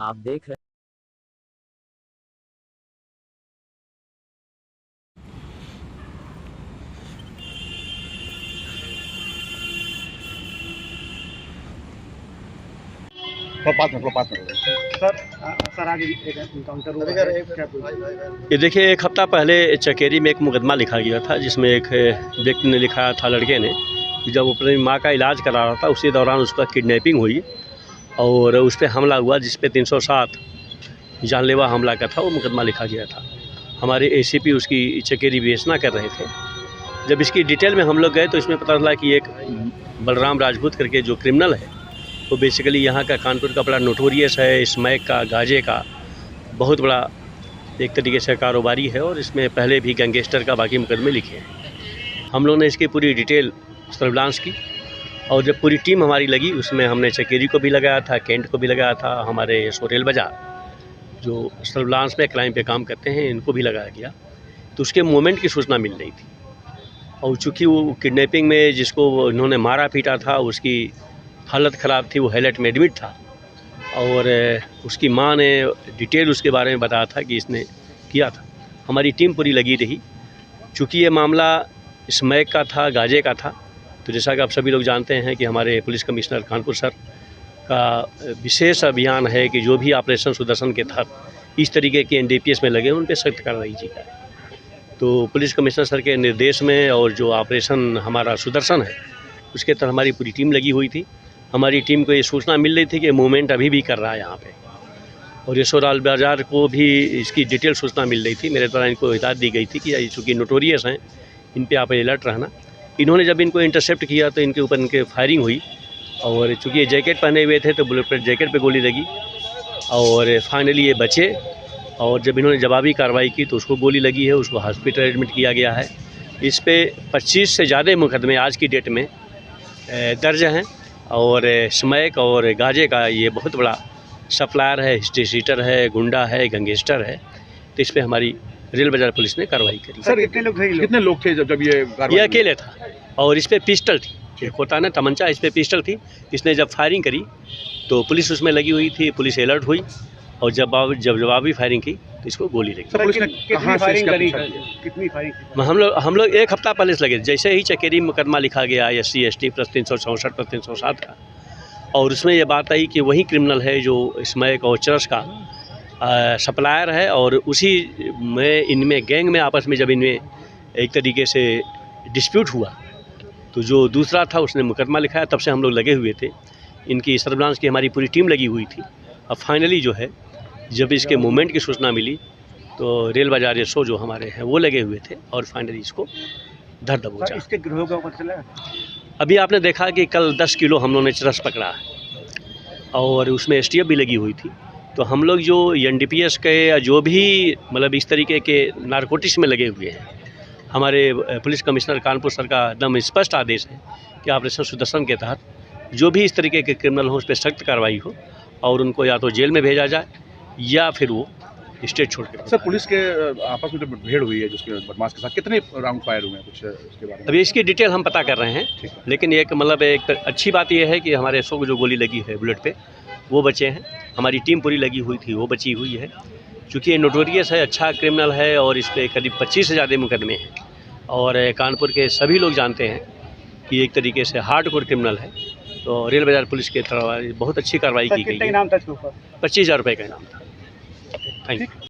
आप देख रहे सर आज एक इनकाउंटर हुआ है, क्या ये देखिए, एक हफ्ता पहले चकेरी में एक मुकदमा लिखा गया था, जिसमें एक व्यक्ति ने लिखाया था, लड़के ने, कि जब अपनी माँ का इलाज करा रहा था उसी दौरान उसका किडनैपिंग हुई और उस पर हमला हुआ, जिस पे 307 जानलेवा हमला का था, वो मुकदमा लिखा गया था। हमारे एसीपी उसकी चकेरी विवेचना कर रहे थे। जब इसकी डिटेल में हम लोग गए तो इसमें पता चला कि एक बलराम राजपूत करके जो क्रिमिनल है, वो बेसिकली यहाँ का कानपुर का बड़ा नोटोरियस है, स्मैक का, गांजे का बहुत बड़ा एक तरीके से कारोबारी है और इसमें पहले भी गैंगस्टर का बाकी मुकदमे लिखे हैं। हम लोग ने इसकी पूरी डिटेल सर्विलांस की और जब पूरी टीम हमारी लगी, उसमें हमने चकेरी को भी लगाया था, कैंट को भी लगाया था, हमारे सोरेल बाजार जो सर्विलांस में क्राइम पे काम करते हैं इनको भी लगाया गया। तो उसके मूवमेंट की सूचना मिल रही थी और चूँकि वो किडनैपिंग में जिसको इन्होंने मारा पीटा था उसकी हालत ख़राब थी, वो हाईलाइट में एडमिट था और उसकी माँ ने डिटेल उसके बारे में बताया था कि इसने किया था। हमारी टीम पूरी लगी रही। चूँकि ये मामला स्मैक का था, गांजे का था, तो जैसा कि आप सभी लोग जानते हैं कि हमारे पुलिस कमिश्नर कानपुर सर का विशेष अभियान है कि जो भी ऑपरेशन सुदर्शन के तहत इस तरीके के एनडीपीएस में लगे उन पर सख्त कार्रवाई की जाए। तो पुलिस कमिश्नर सर के निर्देश में और जो ऑपरेशन हमारा सुदर्शन है उसके तहत हमारी पूरी टीम लगी हुई थी। हमारी टीम को ये सूचना मिल रही थी कि मूवमेंट अभी भी कर रहा है यहाँ पे और ये सोरेल बाजार को भी इसकी डिटेल सूचना मिल रही थी। मेरे द्वारा इनको हिदायत दी गई थी कि चूँकि नोटोरियस हैं, इन पे आप अलर्ट रहना। इन्होंने जब इनको इंटरसेप्ट किया तो इनके ऊपर इनके फायरिंग हुई और चूँकि ये जैकेट पहने हुए थे तो बुलेट प्रूफ जैकेट पे गोली लगी और फाइनली ये बचे और जब इन्होंने जवाबी कार्रवाई की तो उसको गोली लगी है, उसको हॉस्पिटल एडमिट किया गया है। इस पे 25 से ज़्यादा मुकदमे आज की डेट में दर्ज हैं और स्मैक और गांजे का ये बहुत बड़ा सप्लायर है, हिस्ट्रीशीटर है, गुंडा है, गैंगस्टर है। तो इस पर हमारी रेल बाजार पुलिस ने कार्रवाई करी। सर कितने लोग थे जब ये अकेले था और इस पर पिस्टल थी, एक होता है ना तमंचा, इस पर पिस्टल थी। इसने जब फायरिंग करी तो पुलिस उसमें लगी हुई थी, पुलिस अलर्ट हुई और जब जवाबी फायरिंग की तो इसको गोली लगी। सर पुलिस ने कितनी फायरिंग करी? कितनी फायरिंग? हम लोग एक हफ्ता पहले से लगे। जैसे ही चकेरी मुकदमा लिखा गया SC ST प्लस 364 प्लस 307 का और उसमें ये बात आई कि वही क्रिमिनल है जो स्मैक और चरस का सप्लायर है और उसी में इनमें गैंग में आपस में जब इनमें एक तरीके से डिस्प्यूट हुआ तो जो दूसरा था उसने मुकदमा लिखाया। तब से हम लोग लगे हुए थे, इनकी सर्विलांस की हमारी पूरी टीम लगी हुई थी। अब फाइनली जो है जब इसके मूवमेंट की सूचना मिली तो रेल बाजार SO जो हमारे हैं वो लगे हुए थे और फाइनली इसको धर दबोचा। इसके गिरोह का पता चला? अभी आपने देखा कि कल 10 किलो हम लोगों ने चरस पकड़ा है और उसमें STF भी लगी हुई थी। तो हम लोग जो NDPS के या जो भी मतलब इस तरीके के नारकोटिक्स में लगे हुए हैं, हमारे पुलिस कमिश्नर कानपुर सर का एकदम स्पष्ट आदेश है कि ऑपरेशन सुदर्शन के तहत जो भी इस तरीके के क्रिमिनल हो उस पर सख्त कार्रवाई हो और उनको या तो जेल में भेजा जाए या फिर वो स्टेट छोड़ के। सर पुलिस के आपस में जो भीड़ हुई है जिसके बदमाश के साथ, कितने राउंड फायर हुए हैं, कुछ इसके बारे में? अभी इसकी डिटेल हम पता कर रहे हैं, लेकिन एक मतलब एक अच्छी बात यह है कि हमारे SO को जो गोली लगी है बुलेट पे वो बचे हैं। हमारी टीम पूरी लगी हुई थी, वो बची हुई है। चूँकि ये नोटोरियस है, अच्छा क्रिमिनल है और इस पर करीब 25 से ज़्यादा मुकदमे हैं और कानपुर के सभी लोग जानते हैं कि एक तरीके से हार्डकोर क्रिमिनल है। तो रेल बाजार पुलिस के तरफ बहुत अच्छी कार्रवाई की गई है। 25,000 रुपये का इनाम था। Thank you.